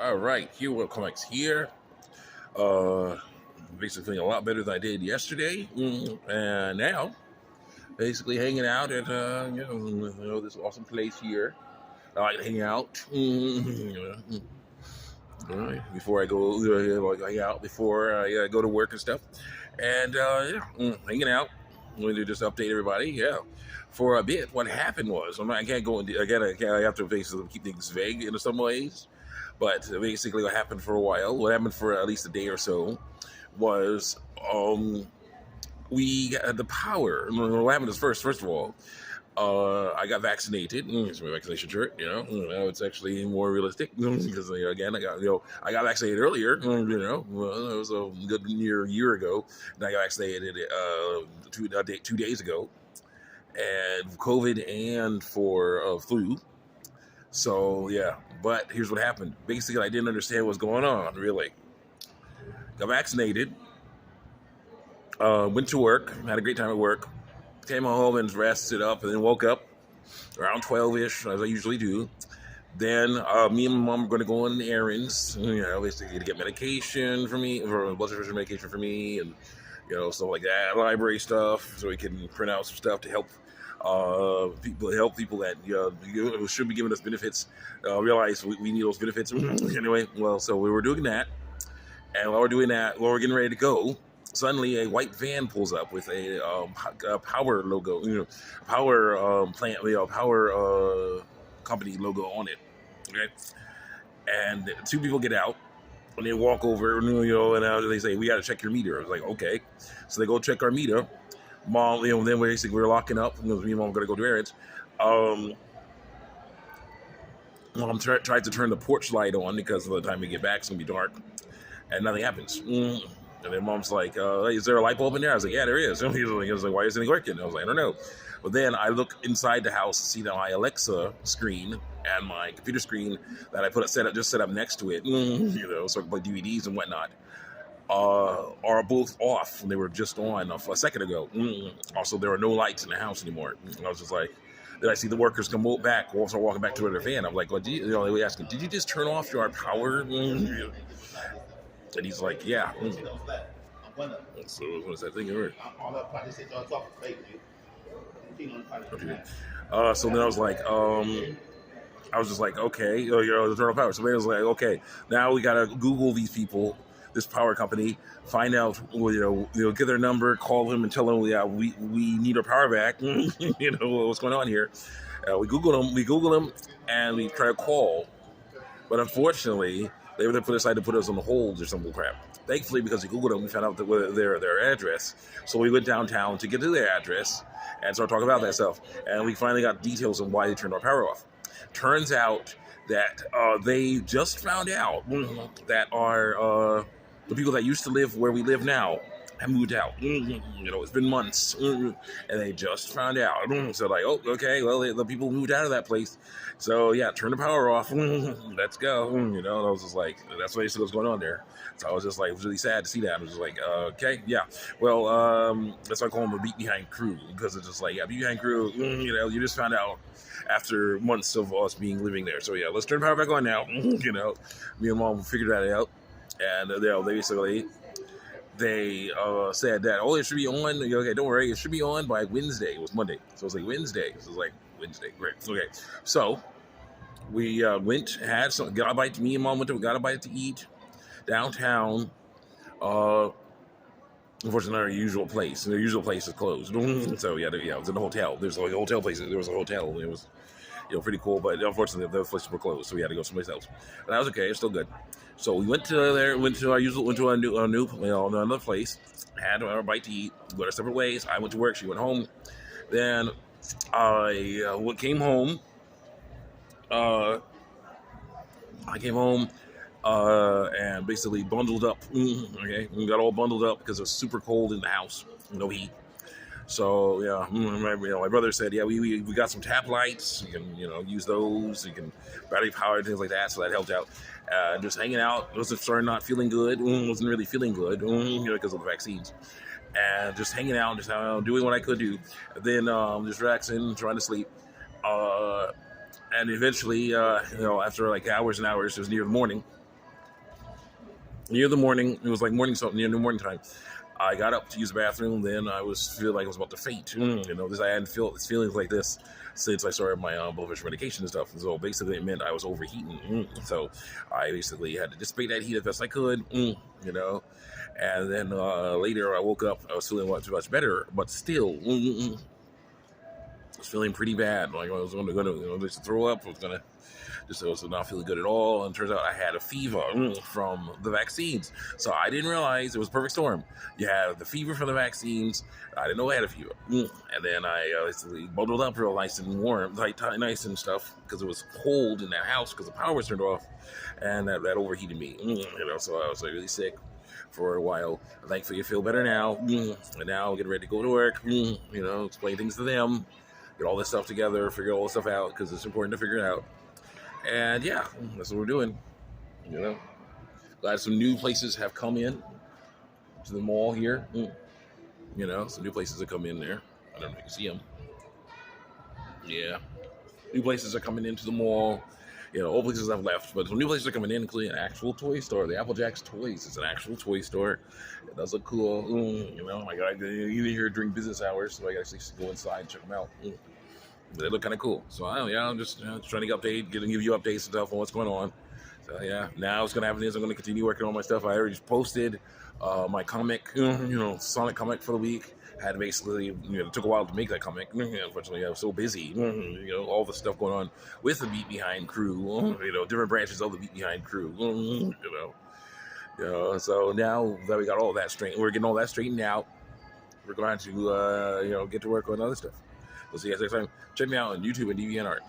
All right, Hero Comics here. Uh, Basically feeling a lot better than I did yesterday, and now basically hanging out at this awesome place here. I like to hang out before I go like hang out before I go to work and stuff, and hanging out. I'm going to just update everybody. Yeah. For a bit, what happened was I can't go into again. I have to basically keep things vague in some ways. But basically, what happened for a while, what happened for at least a day or so, was we got the power. What happened is first of all, I got vaccinated. It's my vaccination shirt. Now it's actually more realistic because again, I got vaccinated earlier. Well, it was a good year ago, and I got vaccinated 2 days ago, and COVID and for flu. So yeah, but here's what happened. Basically, I didn't understand what's going on. Really, got vaccinated, went to work, had a great time at work, came home and rested up, and then woke up around 12ish, as I usually do. Then me and my mom are going to go on errands, basically to get medication for me, for blood pressure medication for me, and stuff like that, library stuff, so we can print out some stuff to help people that should be giving us benefits realize we need those benefits anyway. Well, so we were doing that, and while we're getting ready to go, suddenly a white van pulls up with a power logo, power plant, power company logo on it. Okay, and two people get out. And they walk over, and they say, "We got to check your meter." I was like, "Okay." So they go check our meter. Mom, then we're locking up because me and mom are gonna go do errands. Mom tried to turn the porch light on because by the time we get back, it's gonna be dark, and nothing happens. And then mom's like, "Is there a light bulb in there?" I was like, "Yeah, there is." And he was like, "Why isn't it working?" I was like, "I don't know." But then I look inside the house to see that my Alexa screen and my computer screen that I set up next to it, so I can play DVDs and whatnot, are both off. They were just on a second ago. Also, there are no lights in the house anymore. And I was just like, then I see the workers come back, also walking back to their van. I'm like, "Well, they were asking, did you just turn off your power?" And he's like, "Yeah." So what is that thing? Okay. So then I was just like, okay, the turn on power. So then I was like, okay, now we gotta Google these people, this power company, find out, get their number, call them, and tell them, yeah, we need our power back. What's going on here? We Google them, and we try to call, but unfortunately, they were decided to put us on hold or some crap. Thankfully, because we Googled them, we found out their address. So we went downtown to get to their address and started talking about that stuff. And we finally got details on why they turned our power off. Turns out that they just found out that the people that used to live where we live now have moved out. It's been months, and they just found out. So like, oh, okay, well, the people moved out of that place. So yeah, turn the power off. Let's go. And I was just like, that's what was going on there. So I was just like, really sad to see that. I was just like, okay, yeah. Well, that's why I call them a beat behind crew, because it's just like, yeah, beat behind crew. You just found out after months of us living there. So yeah, let's turn the power back on now. Me and mom figured that out, and they basically. They said that, it should be on. Okay, don't worry, it should be on by Wednesday. It was Monday, so it was like Wednesday. So it was like Wednesday, great. Okay, so we got a bite. Me and mom got a bite to eat downtown. Unfortunately, our usual place. Their usual place is closed. So yeah, it was in the hotel. There's like a hotel place. There was a hotel. It was pretty cool, but unfortunately those places were closed, so we had to go someplace else. But that was okay. It's still good. So we went to another place, had our bite to eat, went our separate ways. I went to work, she went home. Then I came home. I came home and basically bundled up. Okay, we got all bundled up because it was super cold in the house, no heat. So yeah, my brother said, yeah, we got some tap lights. You can use those. You can battery powered, things like that. So that helped out. Just hanging out. Started not feeling good. Wasn't really feeling good. Because of the vaccines. And just hanging out, just doing what I could do. Then just relaxing, trying to sleep. And eventually, after like hours and hours, it was near the morning. near the morning. It was like morning something near the morning time. I got up to use the bathroom. Then I was feeling like I was about to faint. I hadn't felt this feelings like this since I started my blood pressure medication and stuff. And so basically, it meant I was overheating. So I basically had to dissipate that heat as best I could. And then later I woke up. I was feeling much better, but still, I was feeling pretty bad. Like I was going to just throw up. I was going to just was not feeling good at all. And it turns out I had a fever from the vaccines. So I didn't realize it was a perfect storm. You had the fever from the vaccines. I didn't know I had a fever. And then I basically bundled up real nice and warm, nice and stuff, because it was cold in that house because the power was turned off. And that overheated me. So I was like really sick for a while. Thankfully, I feel better now. And now get ready to go to work. Explain things to them. Get all this stuff together. Figure all this stuff out because it's important to figure it out. And yeah, that's what we're doing. Glad some new places have come in to the mall here. Some new places have come in there. I don't know if you can see them. Yeah, new places are coming into the mall. Old places have left, but some new places are coming in, including an actual toy store. The Applejack's Toys. It's an actual toy store. It does look cool. I got even here during business hours, so I can actually go inside and check them out. They look kind of cool. So I'm just trying to give you updates and stuff on what's going on. So yeah, now what's gonna happen is I'm gonna continue working on my stuff. I already just posted my comic, Sonic comic for the week. Had to basically, it took a while to make that comic. Unfortunately, I was so busy. All the stuff going on with the Beat Behind crew. Different branches of the Beat Behind crew. So now that we got all that we're getting all that straightened out. We're going to get to work on other stuff. We'll see you guys next time. Check me out on YouTube and DeviantArt.